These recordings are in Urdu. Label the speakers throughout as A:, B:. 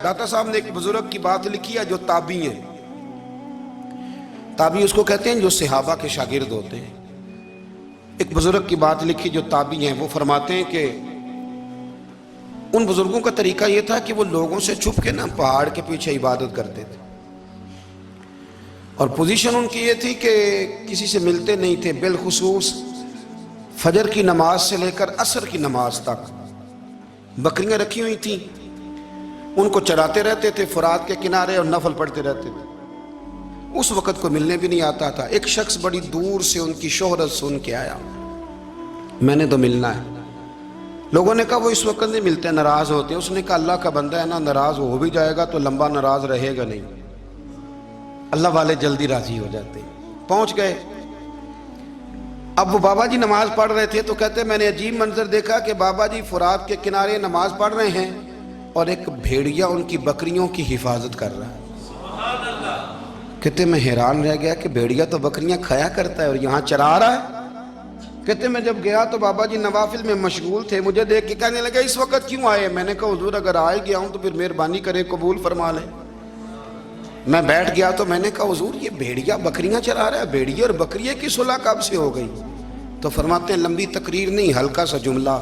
A: داتا صاحب نے ایک بزرگ کی بات لکھی ہے جو تابعی ہیں، تابعی اس کو کہتے ہیں جو صحابہ کے شاگرد ہوتے ہیں۔ ایک بزرگ کی بات لکھی جو تابعی ہیں، وہ فرماتے ہیں کہ ان بزرگوں کا طریقہ یہ تھا کہ وہ لوگوں سے چھپ کے پہاڑ کے پیچھے عبادت کرتے تھے، اور پوزیشن ان کی یہ تھی کہ کسی سے ملتے نہیں تھے، بالخصوص فجر کی نماز سے لے کر عصر کی نماز تک بکریاں رکھی ہوئی تھیں، ان کو چراتے رہتے تھے فرات کے کنارے اور نفل پڑھتے رہتے تھے۔ اس وقت کو ملنے بھی نہیں آتا تھا۔ ایک شخص بڑی دور سے ان کی شہرت سن کے آیا، میں نے تو ملنا ہے۔ لوگوں نے کہا وہ اس وقت نہیں ملتے، ناراض ہوتے ہیں۔ اس نے کہا اللہ کا بندہ ہے نا، ناراض ہو بھی جائے گا تو لمبا ناراض رہے گا نہیں، اللہ والے جلدی راضی ہو جاتے ہیں۔ پہنچ گئے۔ اب وہ بابا جی نماز پڑھ رہے تھے تو کہتے میں نے عجیب منظر دیکھا کہ بابا جی فرات کے کنارے نماز پڑھ رہے ہیں اور ایک بھیڑیا ان کی بکریوں کی حفاظت کر رہا ہے۔ کہتے میں حیران رہ گیا کہ بھیڑیا تو بکریاں کھایا کرتا ہے اور یہاں چرا رہا ہے۔ کہتے میں جب گیا تو بابا جی نوافل میں مشغول تھے، مجھے دیکھ کے کہنے لگے اس وقت کیوں آئے؟ میں نے کہا حضور اگر آئے گیا ہوں تو پھر مہربانی کرے قبول فرما لیں۔ میں بیٹھ گیا تو میں نے کہا حضور یہ بھیڑیا بکریاں چرا رہا ہے، بھیڑیا اور بکریے کی صلح کب سے ہو گئی؟ تو فرماتے ہیں لمبی تقریر نہیں، ہلکا سا جملہ۔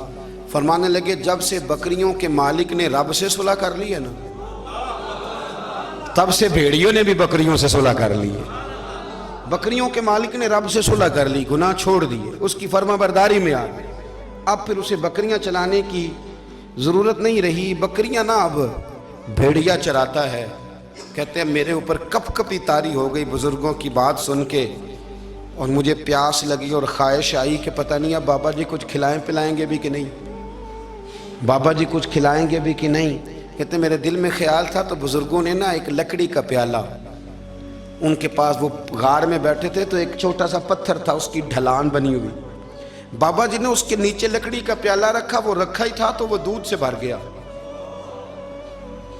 A: فرمانے لگے جب سے بکریوں کے مالک نے رب سے صلح کر لی ہے نا، تب سے بھیڑیوں نے بھی بکریوں سے صلح کر لی ہے۔ بکریوں کے مالک نے رب سے صلح کر لی، گناہ چھوڑ دیے، اس کی فرما برداری میں آ گئے۔ اب پھر اسے بکریاں چلانے کی ضرورت نہیں رہی، بکریاں نا اب بھیڑیا چراتا ہے۔ کہتے ہیں میرے اوپر کپ کپی طاری ہو گئی بزرگوں کی بات سن کے، اور مجھے پیاس لگی اور خواہش آئی کہ پتہ نہیں اب بابا جی کچھ کھلائیں پلائیں گے بھی کہ نہیں، بابا جی کچھ کھلائیں گے بھی کہ نہیں۔ کہتے میرے دل میں خیال تھا تو بزرگوں نے نا ایک لکڑی کا پیالہ، ان کے پاس وہ غار میں بیٹھے تھے تو ایک چھوٹا سا پتھر تھا، اس کی ڈھلان بنی ہوئی، بابا جی نے اس کے نیچے لکڑی کا پیالہ رکھا، وہ رکھا ہی تھا تو وہ دودھ سے بھر گیا۔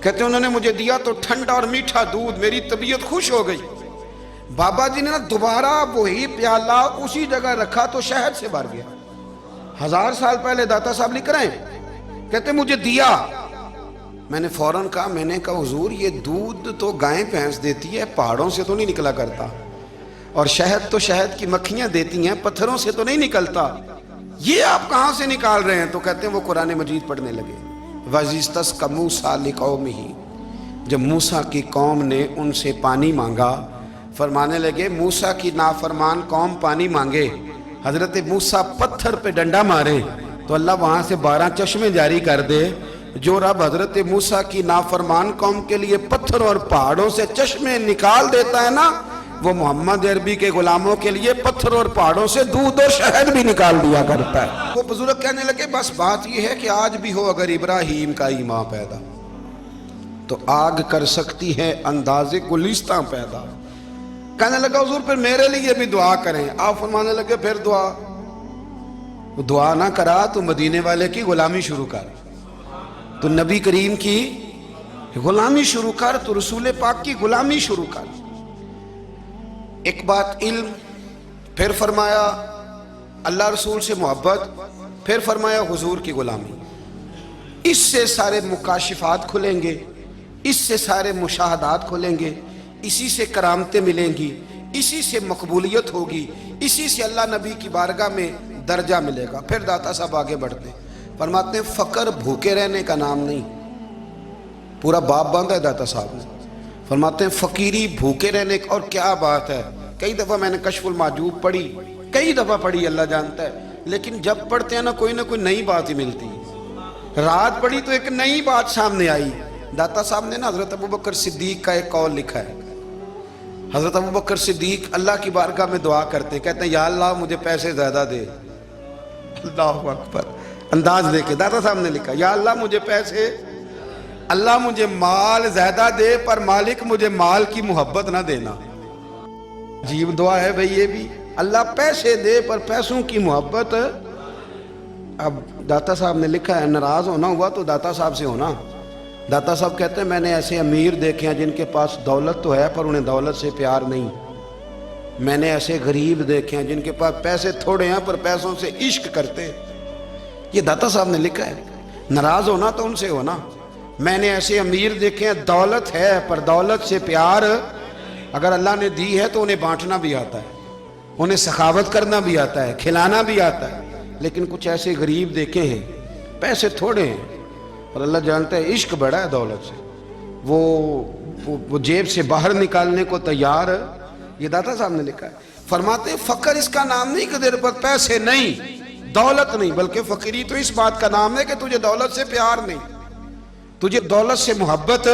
A: کہتے انہوں نے مجھے دیا تو ٹھنڈا اور میٹھا دودھ، میری طبیعت خوش ہو گئی۔ بابا جی نے دوبارہ وہی پیالہ اسی جگہ رکھا تو شہد سے بھر گیا۔ 1000 سال پہلے داتا صاحب لکھ رہے ہیں، کہتے مجھے دیا۔ میں نے فوراً کہا، میں نے کہا حضور یہ دودھ تو گائیں بھینس دیتی ہے، پہاڑوں سے تو نہیں نکلا کرتا، اور شہد تو شہد کی مکھیاں دیتی ہیں، پتھروں سے تو نہیں نکلتا، یہ آپ کہاں سے نکال رہے ہیں؟ تو کہتے ہیں وہ قرآن مجید پڑھنے لگے۔ وَإِذِ اسْتَسْقَىٰ مُوسَىٰ لِقَوْمِهِ، جب موسیٰ کی قوم نے ان سے پانی مانگا، فرمانے لگے موسیٰ کی نافرمان قوم پانی مانگے، حضرت موسیٰ پتھر پہ ڈنڈا مارے تو اللہ وہاں سے 12 چشمے جاری کر دے۔ جو رب حضرت موسیٰ کی نافرمان قوم کے لیے پتھروں اور پہاڑوں سے چشمے نکال دیتا ہے نا، وہ محمد عربی کے غلاموں کے لیے پتھروں اور پہاڑوں سے دودھ اور شہد بھی نکال دیا کرتا ہے۔ وہ بزرگ کہنے لگے بس بات یہ ہے کہ آج بھی ہو اگر ابراہیم کا ایمان پیدا تو آگ کر سکتی ہے انداز گلستاں پیدا۔ کہنے لگا حضور پھر میرے لیے بھی دعا کریں۔ آپ فرمانے لگے پھر دعا نہ کرا تو مدینے والے کی غلامی شروع کر، تو نبی کریم کی غلامی شروع کر، تو رسول پاک کی غلامی شروع کر۔ ایک بات علم، پھر فرمایا اللہ رسول سے محبت، پھر فرمایا حضور کی غلامی۔ اس سے سارے مکاشفات کھلیں گے، اس سے سارے مشاہدات کھلیں گے، اسی سے کرامتیں ملیں گی، اسی سے مقبولیت ہوگی، اسی سے اللہ نبی کی بارگاہ میں درجہ ملے گا۔ پھر داتا صاحب آگے بڑھتے ہیں، فرماتے ہیں فقر بھوکے رہنے کا نام نہیں، پورا باب باندھا ہے داتا صاحب نے۔ فرماتے ہیں فقیری بھوکے رہنے کا، اور کیا بات ہے، کئی دفعہ میں نے کشف المحجوب پڑھی، کئی دفعہ پڑھی، اللہ جانتا ہے، لیکن جب پڑھتے ہیں نا کوئی نئی بات ہی ملتی ہے۔ رات پڑھی تو ایک نئی بات سامنے آئی۔ داتا صاحب نے نا حضرت ابوبکر صدیق کا ایک قول لکھا ہے۔ حضرت ابوبکر صدیق اللہ کی بارگاہ میں دعا کرتے، کہتے ہیں یا اللہ مجھے پیسے زیادہ دے۔ اللہ اکبر، انداز دے کے داتا صاحب نے لکھا یا اللہ مجھے پیسے، اللہ مجھے مال زیادہ دے پر مالک مجھے مال کی محبت نہ دینا۔ عجیب دعا ہے بھئی یہ بھی، اللہ پیسے دے پر پیسوں کی محبت۔ اب داتا صاحب نے لکھا ہے ناراض ہونا ہوا تو داتا صاحب سے ہونا۔ داتا صاحب کہتے ہیں میں نے ایسے امیر دیکھے ہیں جن کے پاس دولت تو ہے پر انہیں دولت سے پیار نہیں، میں نے ایسے غریب دیکھے ہیں جن کے پاس پیسے تھوڑے ہیں پر پیسوں سے عشق کرتے۔ یہ داتا صاحب نے لکھا ہے۔ ناراض ہونا تو ان سے ہونا، میں نے ایسے امیر دیکھے ہیں دولت ہے پر دولت سے پیار اگر اللہ نے دی ہے تو انہیں بانٹنا بھی آتا ہے، انہیں سخاوت کرنا بھی آتا ہے، کھلانا بھی آتا ہے. لیکن کچھ ایسے غریب دیکھے ہیں پیسے تھوڑے ہیں اور اللہ جانتا ہے عشق بڑا ہے دولت سے، وہ جیب سے باہر نکالنے کو تیار. یہ داتا صاحب نے لکھا ہے. فرماتے ہیں فقر اس کا نام نہیں کہ تیرے پر پیسے نہیں، دولت نہیں، بلکہ فقیری تو اس بات کا نام ہے کہ تجھے دولت سے پیار نہیں، تجھے دولت سے محبت،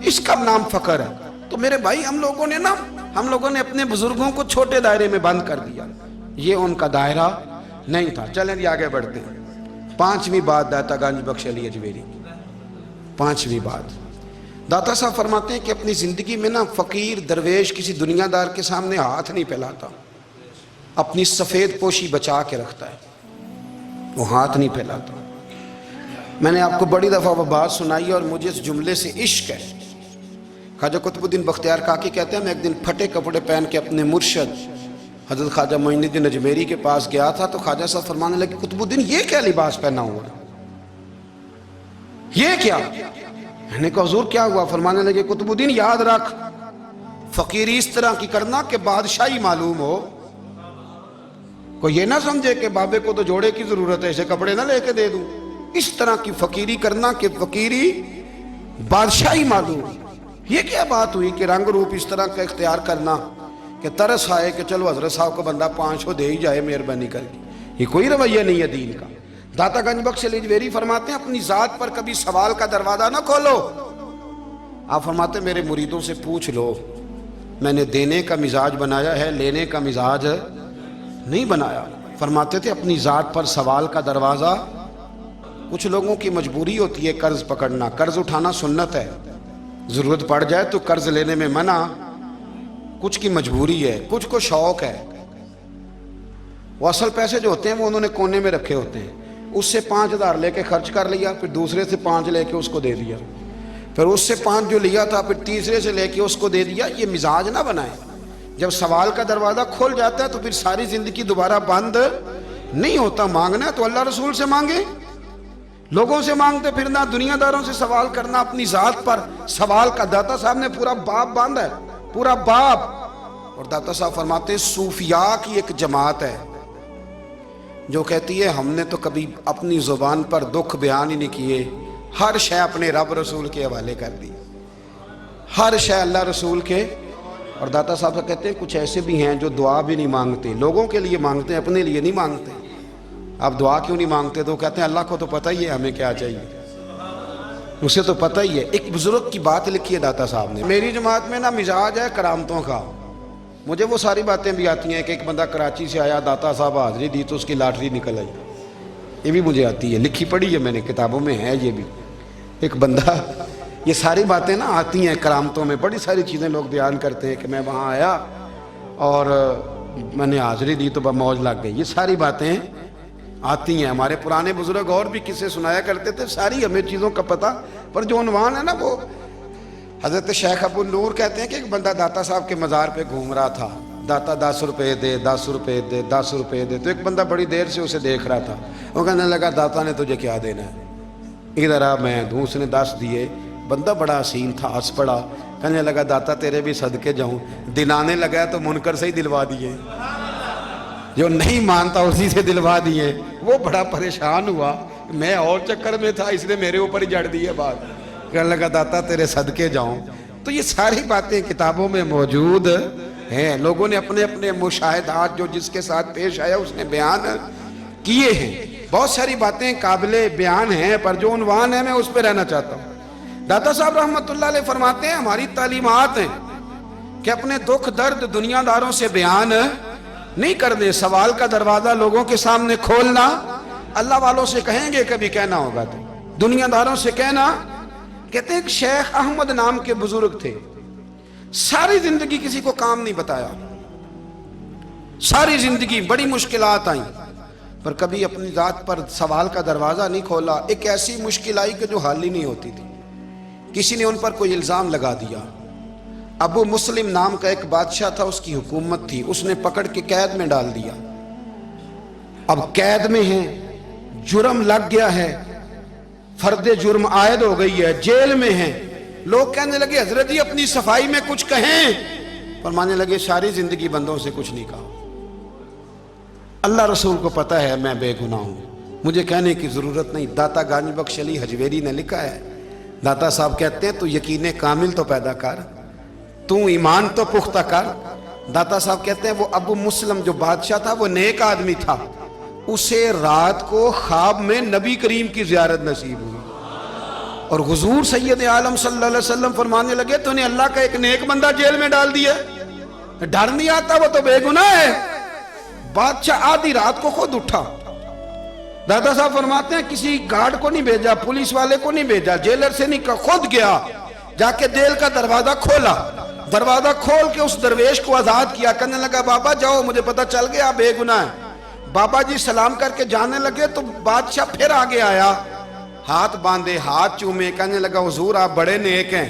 A: اس کا نام فقر ہے. تو میرے بھائی ہم لوگوں نے اپنے بزرگوں کو چھوٹے دائرے میں بند کر دیا، یہ ان کا دائرہ نہیں تھا. چلیں جی آگے بڑھتے ہیں. 5ویں بات داتا گنج بخش علی اجمیری. 5ویں بات داتا صاحب فرماتے ہیں کہ اپنی زندگی میں نا فقیر درویش کسی دنیا دار کے سامنے ہاتھ نہیں پھیلاتا، اپنی سفید پوشی بچا کے رکھتا ہے، وہ ہاتھ نہیں پھیلاتا. میں نے آپ کو بڑی دفعہ وہ بات سنائی اور مجھے اس جملے سے عشق ہے. خواجہ قطب الدین بختیار کاکی کہتے ہیں میں ایک دن پھٹے کپڑے پہن کے اپنے مرشد حضرت خواجہ معین الدین اجمیری کے پاس گیا تھا تو خواجہ صاحب فرمانے لگے قطب الدین یہ کیا لباس پہنا ہوا ہے، یہ کیا؟ میں نے کہا حضور کیا ہوا؟ فرمانے لگے قطب الدین یاد رکھ فقیری اس طرح کی کرنا کہ بادشاہی معلوم ہو، کوئی یہ نہ سمجھے کہ بابے کو تو جوڑے کی ضرورت ہے اسے کپڑے نہ لے کے دے دوں. اس طرح کی فقیری کرنا کہ فقیری بادشاہی معلوم. یہ کیا بات ہوئی کہ رنگ روپ اس طرح کا اختیار کرنا کہ ترس آئے کہ چلو حضرت صاحب کو بندہ 500 دے ہی جائے مہربانی کر کے. یہ کوئی رویہ نہیں ہے دین کا. داتا گنج بخش علی اجمیری فرماتے ہیں اپنی ذات پر کبھی سوال کا دروازہ نہ کھولو. آپ فرماتے ہیں میرے مریدوں سے پوچھ لو میں نے دینے کا مزاج بنایا ہے، لینے کا مزاج نہیں بنایا. فرماتے تھے اپنی ذات پر سوال کا دروازہ. کچھ لوگوں کی مجبوری ہوتی ہے قرض پکڑنا، قرض اٹھانا سنت ہے، ضرورت پڑ جائے تو قرض لینے میں منع. کچھ کی مجبوری ہے، کچھ کو شوق ہے. وہ اصل پیسے جو ہوتے ہیں وہ انہوں نے کونے میں رکھے ہوتے ہیں، اس سے 5,000 لے کے خرچ کر لیا، پھر دوسرے سے 5 لے کے اس کو دے دیا، پھر اس سے 5 جو لیا تھا پھر تیسرے سے لے کے اس کو دے دیا. یہ مزاج نہ بنائیں. جب سوال کا دروازہ کھل جاتا ہے تو پھر ساری زندگی دوبارہ بند نہیں ہوتا. مانگنا ہے تو اللہ رسول سے مانگے، لوگوں سے مانگتے پھرنا، دنیا داروں سے سوال کرنا. اپنی ذات پر سوال کا داتا صاحب نے پورا باب باندھا ہے، پورا باب. اور داتا صاحب فرماتے ہیں صوفیاء کی ایک جماعت ہے جو کہتی ہے ہم نے تو کبھی اپنی زبان پر دکھ بیان ہی نہیں کیے، ہر شے اپنے رب رسول کے حوالے کر دی، ہر شے اللہ رسول کے. اور داتا صاحب کہتے ہیں کچھ ایسے بھی ہیں جو دعا بھی نہیں مانگتے، لوگوں کے لیے مانگتے ہیں، اپنے لیے نہیں مانگتے. آپ دعا کیوں نہیں مانگتے؟ تو کہتے ہیں اللہ کو تو پتہ ہی ہے ہمیں کیا چاہیے، اسے تو پتہ ہی ہے. ایک بزرگ کی بات لکھی ہے داتا صاحب نے. میری جماعت میں نا مزاج ہے کرامتوں کا. مجھے وہ ساری باتیں بھی آتی ہیں کہ ایک بندہ کراچی سے آیا، داتا صاحب حاضری دی تو اس کی لاٹری نکل آئی. یہ بھی مجھے آتی ہے، لکھی پڑھی ہے میں نے، کتابوں میں ہے یہ بھی. ایک بندہ، یہ ساری باتیں نا آتی ہیں کرامتوں میں، بڑی ساری چیزیں لوگ بیان کرتے ہیں کہ میں وہاں آیا اور میں نے حاضری دی تو موج لگ گئی. یہ ساری باتیں آتی ہیں. ہمارے پرانے بزرگ اور بھی قصے سنایا کرتے تھے، ساری ہمیں چیزوں کا پتہ، پر جو عنوان ہے نا وہ حضرت شیخ ابو نور کہتے ہیں کہ ایک بندہ داتا صاحب کے مزار پہ گھوم رہا تھا. داتا 10 روپے دے، 10 روپے دے، 10 روپے دے. تو ایک بندہ بڑی دیر سے اسے دیکھ رہا تھا. وہ کہنے لگا داتا نے تجھے کیا دینا ہے، ادھر آ میں دوں. اس نے 10 دیے. بندہ بڑا حسین تھا، ہنس پڑا. کہنے لگا داتا تیرے بھی صدقے جاؤں. دلانے لگا تو منکر سے ہی دلوا دیے، جو نہیں مانتا اسی سے دلوا دیے. وہ بڑا پریشان ہوا، میں اور چکر میں تھا، اس نے میرے اوپر ہی جڑ دی ہے بات. کہنے لگا داتا تیرے صدقے جاؤں. تو یہ ساری باتیں کتابوں میں موجود ہیں. لوگوں نے اپنے اپنے مشاہدات جو جس کے ساتھ پیش آیا اس نے بیان کیے ہیں. بہت ساری باتیں قابل بیان ہیں، پر جو عنوان ہے میں اس پہ رہنا چاہتا ہوں. داتا صاحب رحمۃ اللہ علیہ فرماتے ہیں ہماری تعلیمات ہیں کہ اپنے دکھ درد دنیا داروں سے بیان نہیں کرنے، سوال کا دروازہ لوگوں کے سامنے کھولنا. اللہ والوں سے کہیں گے کبھی کہنا ہوگا تو دنیا داروں سے کہنا. کہتے ہیں ایک شیخ احمد نام کے بزرگ تھے، ساری زندگی کسی کو کام نہیں بتایا، ساری زندگی بڑی مشکلات آئیں، پر کبھی اپنی ذات پر سوال کا دروازہ نہیں کھولا. ایک ایسی مشکل آئی کہ جو حل ہی نہیں ہوتی تھی. کسی نے ان پر کوئی الزام لگا دیا. ابو مسلم نام کا ایک بادشاہ تھا، اس کی حکومت تھی، اس نے پکڑ کے قید میں ڈال دیا. اب قید میں ہیں، جرم لگ گیا ہے. فرد جرم عائد ہو گئی ہے، جیل میں ہیں. لوگ کہنے لگے حضرت جی اپنی صفائی میں کچھ کہیں. فرمانے لگے ساری زندگی بندوں سے کچھ نہیں کہا. اللہ رسول کو پتہ ہے میں بے گناہ ہوں، مجھے کہنے کی ضرورت نہیں. داتا گانی بخش علی حجویری نے لکھا ہے، داتا صاحب کہتے ہیں تو یقین کامل تو پیدا کر، تو ایمان تو پختہ کر. داتا صاحب کہتے ہیں وہ ابو مسلم جو بادشاہ تھا وہ نیک آدمی تھا، اسے رات کو خواب میں نبی کریم کی زیارت نصیب ہوئی اور حضور سید عالم صلی اللہ علیہ وسلم فرمانے لگے تو نے اللہ کا ایک نیک بندہ جیل میں ڈال دیا. ڈر نہیں آتا، وہ تو بے گناہ ہے. بادشاہ آدھی رات کو خود اٹھا. دادا صاحب فرماتے ہیں کسی گارڈ کو نہیں بھیجا، پولیس والے کو نہیں بھیجا، جیلر سے نہیں کہا، خود گیا. جا کے جیل کا دروازہ کھولا، دروازہ کھول کے اس درویش کو آزاد کیا. کہنے لگا بابا جاؤ، مجھے پتہ چل گیا آپ بے گناہ ہیں. بابا جی سلام کر کے جانے لگے تو بادشاہ پھر آگے آیا، ہاتھ باندھے، ہاتھ چومے. کہنے لگا حضور آپ بڑے نیک ہیں،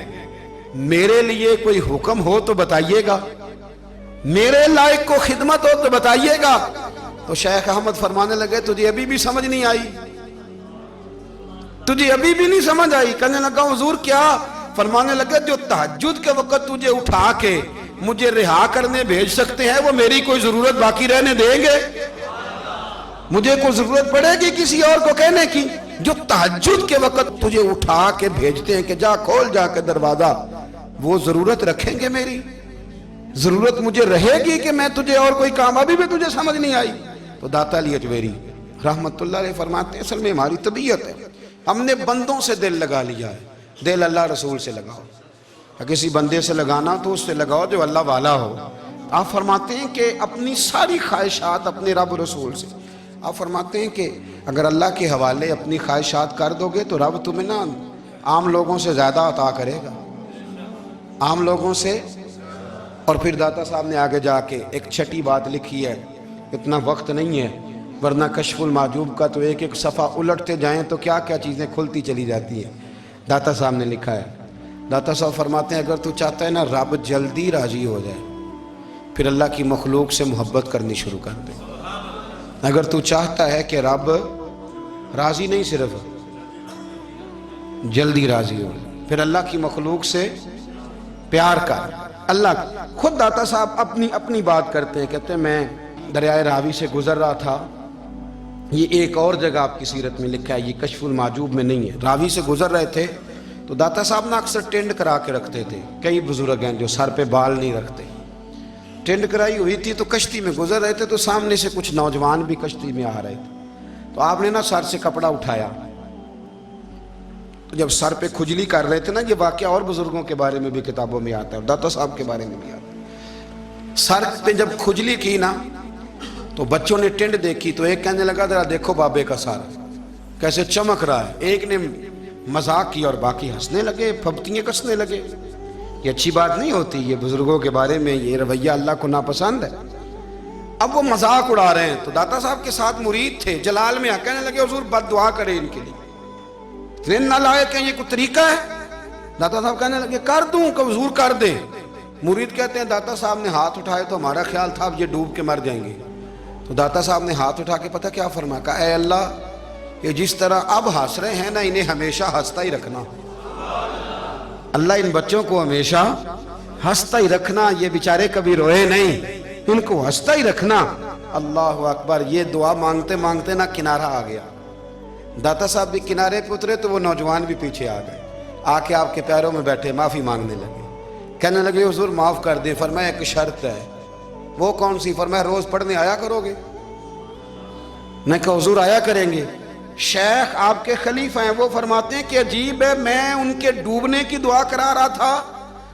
A: میرے لیے کوئی حکم ہو تو بتائیے گا، میرے لائق کو خدمت ہو تو بتائیے گا. تو شیخ احمد فرمانے لگے تجھے ابھی بھی سمجھ نہیں آئی، تجھے ابھی بھی نہیں سمجھ آئی. کہنے لگا حضور کیا؟ فرمانے لگے جو تہجد کے وقت تجھے اٹھا کے مجھے رہا کرنے بھیج سکتے ہیں وہ میری کوئی ضرورت باقی رہنے دیں گے؟ مجھے کوئی ضرورت پڑے گی کسی اور کو کہنے کی؟ جو تہجد کے وقت تجھے اٹھا کے بھیجتے ہیں کہ جا کھول جا کے دروازہ، وہ ضرورت رکھیں گے میری؟ ضرورت مجھے رہے گی کہ میں تجھے اور کوئی کام؟ ابھی بھی تجھے سمجھ نہیں آئی. تو داتا علی حجویری رحمت اللہ علیہ فرماتے ہیں اصل میں ہماری طبیعت ہے، ہم نے بندوں سے دل لگا لیا ہے. دل اللہ رسول سے لگاؤ، کسی بندے سے لگانا تو اس سے لگاؤ جو اللہ والا ہو. آپ فرماتے ہیں کہ اپنی ساری خواہشات اپنے رب رسول سے، آپ فرماتے ہیں کہ اگر اللہ کے حوالے اپنی خواہشات کر دو گے تو رب تمہیں نا عام لوگوں سے زیادہ عطا کرے گا، عام لوگوں سے. اور پھر داتا صاحب نے آگے جا کے ایک چھٹی بات لکھی ہے، اتنا وقت نہیں ہے ورنہ کشف المحجوب کا تو ایک ایک صفحہ الٹتے جائیں تو کیا کیا چیزیں کھلتی چلی جاتی ہیں. داتا صاحب نے لکھا ہے، داتا صاحب فرماتے ہیں اگر تو چاہتا ہے نا رب جلدی راضی ہو جائے پھر اللہ کی مخلوق سے محبت کرنی شروع کر دے. اگر تو چاہتا ہے کہ رب راضی نہیں صرف جلدی راضی ہو پھر اللہ کی مخلوق سے پیار کر. اللہ خود داتا صاحب اپنی بات کرتے ہیں، کہتے ہیں میں دریائے راوی سے گزر رہا تھا. یہ ایک اور جگہ آپ کی سیرت میں لکھا ہے، یہ کشف المحجوب میں نہیں ہے. راوی سے گزر رہے تھے تو داتا صاحب نے اکثر ٹینڈ کرا کے رکھتے تھے. کئی بزرگ ہیں جو سر پہ بال نہیں رکھتے، ٹینڈ کرائی ہوئی تھی تو کشتی میں گزر رہے تھے تو سامنے سے کچھ نوجوان بھی کشتی میں آ رہے تھے. تو آپ نے نا سر سے کپڑا اٹھایا، تو جب سر پہ کھجلی کر رہے تھے نا، یہ واقعہ اور بزرگوں کے بارے میں بھی کتابوں میں آتا ہے اور داتا صاحب کے بارے میں بھی آتا ہے. سر پہ جب کھجلی کی نا تو بچوں نے ٹینڈ دیکھی تو ایک کہنے لگا ذرا دیکھو بابے کا سر کیسے چمک رہا ہے. ایک نے مذاق کی اور باقی ہنسنے لگے، پھپتیاں کسنے لگے. یہ اچھی بات نہیں ہوتی، یہ بزرگوں کے بارے میں یہ رویہ اللہ کو ناپسند ہے. اب وہ مذاق اڑا رہے ہیں تو داتا صاحب کے ساتھ مرید تھے جلال میں کہنے لگے حضور بد دعا کرے ان کے لیے، ذہن نہ لائے کہ یہ کوئی طریقہ ہے. داتا صاحب کہنے لگے کر دوں کہ حضور کر دیں. مرید کہتے ہیں داتا صاحب نے ہاتھ اٹھائے تو ہمارا خیال تھا اب یہ ڈوب کے مر جائیں گے. تو داتا صاحب نے ہاتھ اٹھا کے پتہ کیا فرمایا، کہا اے اللہ یہ جس طرح اب ہنس رہے ہیں نا انہیں ہمیشہ ہنستا ہی رکھنا. اللہ ان بچوں کو ہمیشہ ہنستا ہی رکھنا، یہ بیچارے کبھی روئے نہیں، ان کو ہنستا ہی رکھنا. اللہ اکبر. یہ دعا مانگتے مانگتے نا کنارہ آ گیا. داتا صاحب بھی کنارے پہ اترے تو وہ نوجوان بھی پیچھے آ گئے، آ کے آپ کے پیروں میں بیٹھے معافی مانگنے لگے. کہنے لگے حضور معاف کر دیں. فرمایا ایک شرط ہے. وہ کون سی؟ فرمایا روز پڑھنے آیا کرو گے. میں کہا حضور آیا کریں گے. شیخ آپ کے خلیفہ ہیں، وہ فرماتے ہیں کہ عجیب ہے میں ان کے ڈوبنے کی دعا کرا رہا تھا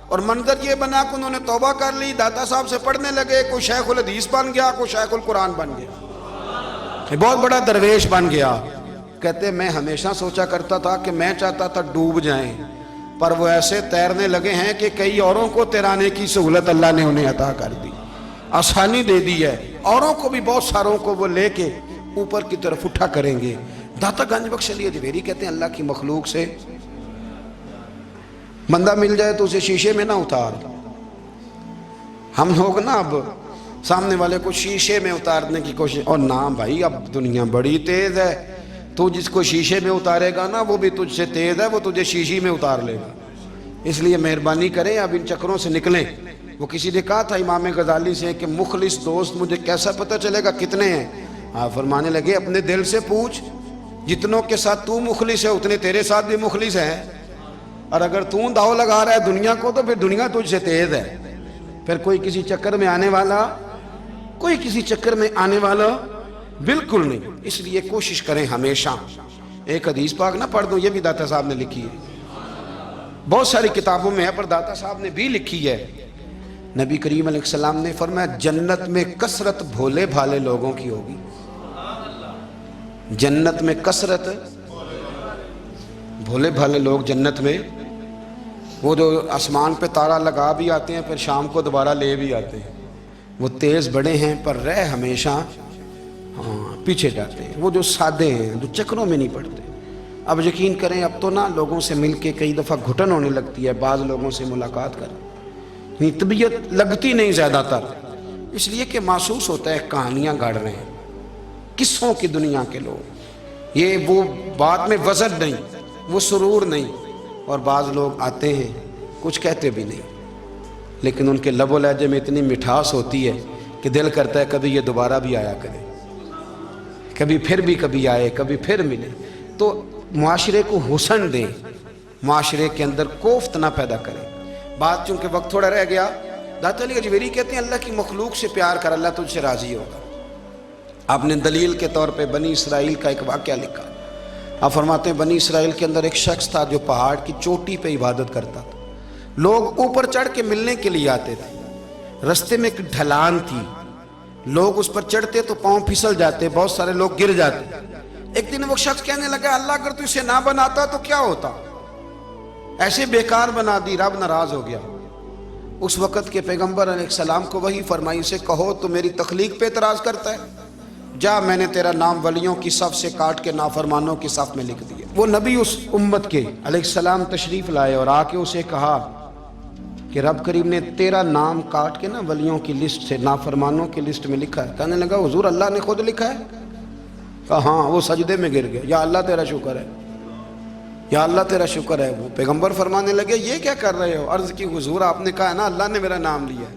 A: اور منظر یہ بنا کہ انہوں نے توبہ کر لی، داتا صاحب سے پڑھنے لگے، کوئی شیخ الحدیث بن گیا، کوئی شیخ القرآن بن گیا، بہت بڑا درویش بن گیا. کہتے میں ہمیشہ سوچا کرتا تھا کہ میں چاہتا تھا ڈوب جائیں، پر وہ ایسے تیرنے لگے ہیں کہ کئی اوروں کو تیرانے کی سہولت اللہ نے انہیں عطا کر دی، آسانی دے دی ہے. اوروں کو بھی بہت ساروں کو وہ لے کے اوپر کی طرف اٹھا کریں گے. داتا گنج بخش علی حجویری کہتے ہیں اللہ کی مخلوق سے بندہ مل جائے تو اسے شیشے میں نہ اتار. ہم لوگ نا اب سامنے والے کو شیشے میں اتارنے کی کوشش، اور نہ بھائی اب دنیا بڑی تیز ہے، تو جس کو شیشے میں اتارے گا نا وہ بھی تجھ سے تیز ہے، وہ تجھے شیشی میں اتار لے گا۔ اس لیے مہربانی کریں اب ان چکروں سے نکلیں۔ وہ کسی نے کہا تھا امام غزالی سے کہ مخلص دوست مجھے کیسا پتہ چلے گا کتنے ہیں؟ آپ فرمانے لگے اپنے دل سے پوچھ، جتنوں کے ساتھ تو مخلص ہے اتنے تیرے ساتھ بھی مخلص ہیں، اور اگر تو داؤ لگا رہا ہے دنیا کو تو پھر دنیا تجھ سے تیز ہے۔ پھر کوئی کسی چکر میں آنے والا بالکل نہیں۔ اس لیے کوشش کریں ہمیشہ۔ ایک حدیث پاک نہ پڑھ دوں، یہ بھی داتا صاحب نے لکھی ہے، بہت ساری کتابوں میں ہے پر داتا صاحب نے بھی لکھی ہے۔ نبی کریم علیہ السلام نے فرمایا جنت میں کثرت بھولے بھالے لوگوں کی ہوگی۔ جنت میں کثرت بھولے بھالے لوگ جنت میں، وہ جو آسمان پہ تارا لگا بھی آتے ہیں پھر شام کو دوبارہ لے بھی آتے ہیں، وہ تیز بڑے ہیں پر رہ ہمیشہ پیچھے جاتے ہیں۔ وہ جو سادے ہیں، جو چکروں میں نہیں پڑتے۔ اب یقین کریں اب تو نا لوگوں سے مل کے کئی دفعہ گھٹن ہونے لگتی ہے، بعض لوگوں سے ملاقات کر طبیعت لگتی نہیں زیادہ تر، اس لیے کہ محسوس ہوتا ہے کہانیاں گاڑ رہے ہیں، قصوں کی دنیا کے لوگ، یہ وہ بات میں وزن نہیں، وہ سرور نہیں۔ اور بعض لوگ آتے ہیں کچھ کہتے بھی نہیں، لیکن ان کے لب و لہجے میں اتنی مٹھاس ہوتی ہے کہ دل کرتا ہے کبھی یہ دوبارہ بھی آیا کرے، کبھی آئے، کبھی پھر ملے۔ تو معاشرے کو حسن دیں، معاشرے کے اندر کوفت نہ پیدا کریں۔ بات چونکہ وقت تھوڑا رہ گیا، داتا علی اجویری کہتے ہیں اللہ کی مخلوق سے پیار کر، اللہ تجھ سے راضی ہوگا۔ آپ نے دلیل کے طور پہ بنی اسرائیل کا ایک واقعہ لکھا۔ آپ فرماتے ہیں بنی اسرائیل کے اندر ایک شخص تھا جو پہاڑ کی چوٹی پہ عبادت کرتا تھا، لوگ اوپر چڑھ کے ملنے کے لیے آتے تھے، رستے میں ایک ڈھلان تھی، لوگ اس پر چڑھتے تو پاؤں پھسل جاتے، بہت سارے لوگ گر جاتے۔ ایک دن وہ شخص کہنے لگا اللہ اگر تو اسے نہ بناتا تو کیا ہوتا، ایسے بیکار بنا دی، رب ناراض ہو گیا۔ اس وقت کے پیغمبر علیہ السلام کو وحی فرمائی سے کہو تو میری تخلیق پہ اعتراض کرتا ہے، جا میں نے تیرا نام ولیوں کی صف سے کاٹ کے نافرمانوں کی صف میں لکھ دیا۔ وہ نبی اس امت کے علیہ السلام تشریف لائے اور آ کے اسے کہا کہ رب کریم نے تیرا نام کاٹ کے نا ولیوں کی لسٹ سے نافرمانوں کی لسٹ میں لکھا ہے۔ کہنے لگا حضور اللہ نے خود لکھا ہے؟ کہا ہاں۔ وہ سجدے میں گر گیا، یا اللہ تیرا شکر ہے، یا اللہ تیرا شکر ہے۔ وہ پیغمبر فرمانے لگے یہ کیا کر رہے ہو؟ عرض کی حضور آپ نے کہا ہے نا اللہ نے میرا نام لیا ہے،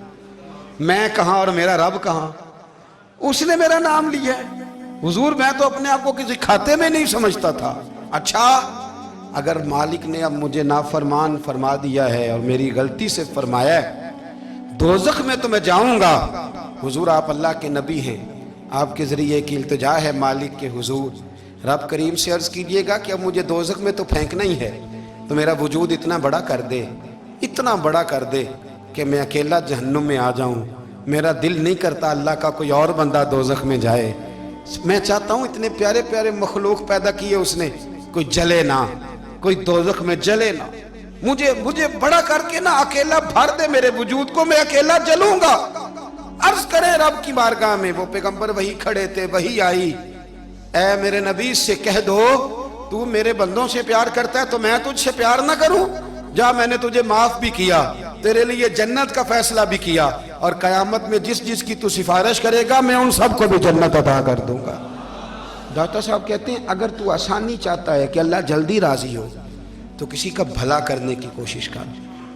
A: میں کہاں اور میرا رب کہاں؟ اس نے میرا نام لیا ہے حضور، میں تو اپنے آپ کو کسی کھاتے میں نہیں سمجھتا تھا۔ اچھا اگر مالک نے اب مجھے نافرمان فرما دیا ہے اور میری غلطی سے فرمایا ہے دوزخ میں تو میں جاؤں گا۔ حضور آپ اللہ کے نبی ہیں، آپ کے ذریعے کی التجا ہے مالک کے حضور، رب کریم سے عرض کیجئے گا کہ اب مجھے دوزخ میں تو پھینکنا ہی ہے، تو میرا وجود اتنا بڑا کر دے، اتنا بڑا کر دے کہ میں اکیلا جہنم میں آ جاؤں۔ میرا دل نہیں کرتا اللہ کا کوئی اور بندہ دوزخ میں جائے، میں چاہتا ہوں اتنے پیارے پیارے مخلوق پیدا کیے اس نے، کوئی جلے نہ، کوئی دوزخ میں جلے نہ، مجھے بڑا کر کے نہ اکیلا بھر دے میرے وجود کو، میں اکیلا جلوں گا۔ عرض کریں رب کی بارگاہ میں، وہ پیغمبر وہی کھڑے تھے، وہی آئی، اے میرے نبی سے کہہ دو تو میرے بندوں سے پیار کرتا ہے تو میں تجھ سے پیار نہ کروں؟ جا میں نے تجھے معاف بھی کیا، تیرے لیے جنت کا فیصلہ بھی کیا، اور قیامت میں جس کی تو سفارش کرے گا میں ان سب کو بھی جنت عطا کر دوں گا۔ داتا صاحب کہتے ہیں اگر تو آسانی چاہتا ہے کہ اللہ جلدی راضی ہو تو کسی کا بھلا کرنے کی کوشش کر،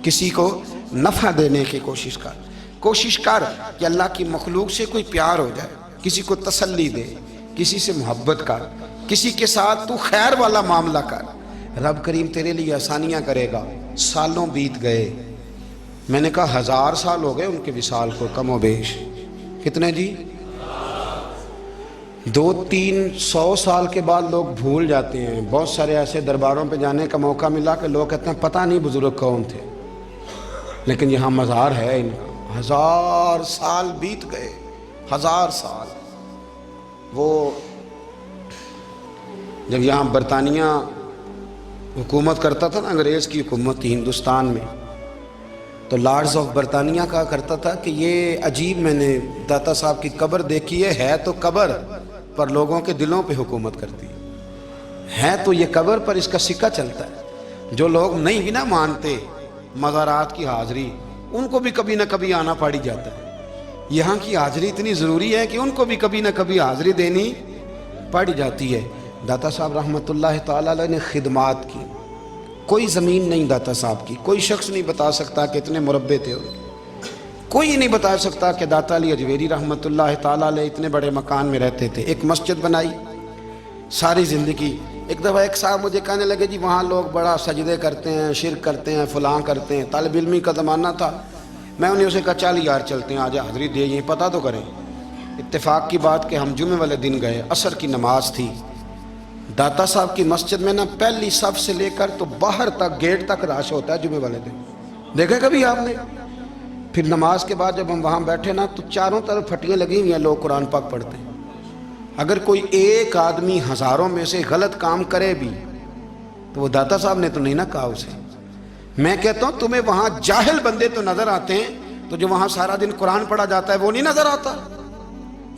A: کسی کو نفع دینے کی کوشش کر کہ اللہ کی مخلوق سے کوئی پیار ہو جائے، کسی کو تسلی دے، کسی سے محبت کر، کسی کے ساتھ تو خیر والا معاملہ کر، رب کریم تیرے لیے آسانیاں کرے گا۔ سالوں بیت گئے، میں نے کہا 1000 سال ہو گئے ان کے وصال کو کم و بیش، کتنے جی؟ 200-300 سال کے بعد لوگ بھول جاتے ہیں۔ بہت سارے ایسے درباروں پہ جانے کا موقع ملا کہ لوگ کہتے ہیں پتہ نہیں بزرگ کون تھے، لیکن یہاں مزار ہے ان کا۔ 1000 سال بیت گئے، 1000 سال۔ وہ جب یہاں برطانیہ حکومت کرتا تھا نا، انگریز کی حکومت تھی ہندوستان میں، تو لارڈز آف برطانیہ کہا کرتا تھا کہ یہ عجیب، میں نے داتا صاحب کی قبر دیکھی ہے تو قبر پر لوگوں کے دلوں پہ حکومت کرتی ہے تو یہ قبر پر اس کا سکہ چلتا ہے۔ جو لوگ نہیں بھی نہ مانتے مزارات کی حاضری، ان کو بھی کبھی نہ کبھی آنا پڑ جاتا ہے۔ یہاں کی حاضری اتنی ضروری ہے کہ ان کو بھی کبھی نہ کبھی حاضری دینی پڑ جاتی ہے۔ داتا صاحب رحمۃ اللہ تعالی علیہ نے خدمات کی، کوئی زمین نہیں داتا صاحب کی، کوئی شخص نہیں بتا سکتا کہ اتنے مربع تھے، کوئی نہیں بتا سکتا کہ داتا علی اجویری رحمۃ اللہ تعالی علیہ اتنے بڑے مکان میں رہتے تھے۔ ایک مسجد بنائی ساری زندگی۔ ایک دفعہ ایک صاحب مجھے کہنے لگے جی وہاں لوگ بڑا سجدے کرتے ہیں، شرک کرتے ہیں، فلاں کرتے ہیں، طالب علمی کا زمانہ تھا۔ میں انہیں اسے کہا چل یار چلتے ہیں، آج حاضری دے یہ پتہ تو کریں۔ اتفاق کی بات کہ ہم جمعے والے دن گئے، عصر کی نماز تھی، داتا صاحب کی مسجد میں نا پہلی صف سے لے کر تو باہر تک گیٹ تک رش ہوتا ہے جمعے والے دن، دیکھے کبھی آپ نے؟ پھر نماز کے بعد جب ہم وہاں بیٹھے نا تو چاروں طرف پھٹیاں لگی ہوئی ہیں، لوگ قرآن پاک پڑھتے ہیں۔ اگر کوئی ایک آدمی ہزاروں میں سے غلط کام کرے بھی تو وہ داتا صاحب نے تو نہیں نہ کہا اسے۔ میں کہتا ہوں تمہیں وہاں جاہل بندے تو نظر آتے ہیں، تو جو وہاں سارا دن قرآن پڑھا جاتا ہے وہ نہیں نظر آتا؟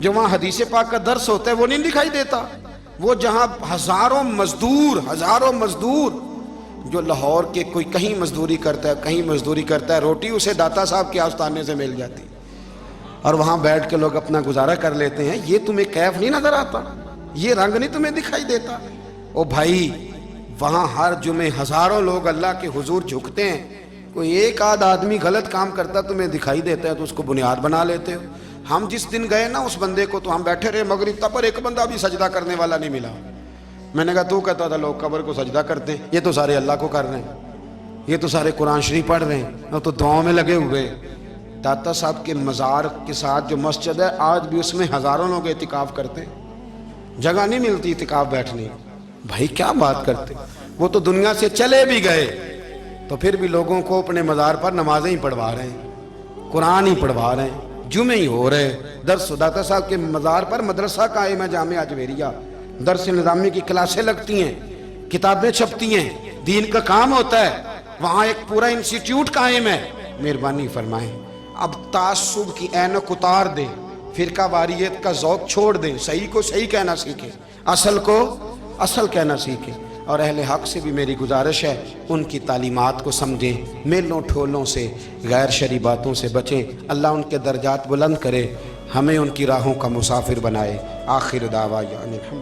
A: جو وہاں حدیث پاک کا درس ہوتا ہے وہ نہیں دکھائی دیتا؟ وہ جہاں ہزاروں مزدور جو لاہور کے کوئی کہیں مزدوری کرتا ہے، کہیں مزدوری کرتا ہے، روٹی اسے داتا صاحب کے آستانے سے مل جاتی، اور وہاں بیٹھ کے لوگ اپنا گزارا کر لیتے ہیں۔ یہ تمہیں کیف نہیں نظر آتا؟ یہ رنگ نہیں تمہیں دکھائی دیتا؟ او بھائی وہاں ہر جمعے ہزاروں لوگ اللہ کے حضور جھکتے ہیں، کوئی ایک آدھ آدمی غلط کام کرتا تمہیں دکھائی دیتا ہے تو اس کو بنیاد بنا لیتے ہو۔ ہم جس دن گئے نا اس بندے کو تو ہم بیٹھے رہے مغرب تک، پر ایک بندہ بھی سجدہ کرنے والا نہیں ملا۔ میں نے کہا تو کہتا تھا لوگ قبر کو سجدہ کرتے ہیں، یہ تو سارے اللہ کو کر رہے ہیں، یہ تو سارے قرآن شریف پڑھ رہے ہیں، وہ تو دعاؤں میں لگے ہوئے۔ داتا صاحب کے مزار کے ساتھ جو مسجد ہے آج بھی اس میں ہزاروں لوگ اعتکاف کرتے ہیں، جگہ نہیں ملتی اعتکاف بیٹھنے۔ بھائی کیا بات کرتے، وہ تو دنیا سے چلے بھی گئے تو پھر بھی لوگوں کو اپنے مزار پر نمازیں ہی پڑھوا رہے ہیں، قرآن ہی پڑھوا رہے ہیں، جمعے ہی ہو رہے درس۔ داتا صاحب کے مزار پر مدرسہ قائم ہے جامعہ اجویریہ، درس نظامی کی کلاسیں لگتی ہیں، کتابیں چھپتی ہیں، دین کا کام ہوتا ہے، وہاں ایک پورا انسٹیٹیوٹ قائم ہے۔ مہربانی فرمائیں اب تعصب کی اینک اتار دیں، فرقہ واریت کا ذوق چھوڑ دیں، صحیح کو صحیح کہنا سیکھیں، اصل کو اصل کہنا سیکھیں۔ اور اہل حق سے بھی میری گزارش ہے ان کی تعلیمات کو سمجھیں، میلوں ٹھولوں سے، غیر شرعی باتوں سے بچیں۔ اللہ ان کے درجات بلند کرے، ہمیں ان کی راہوں کا مسافر بنائے۔ آخر دعوانا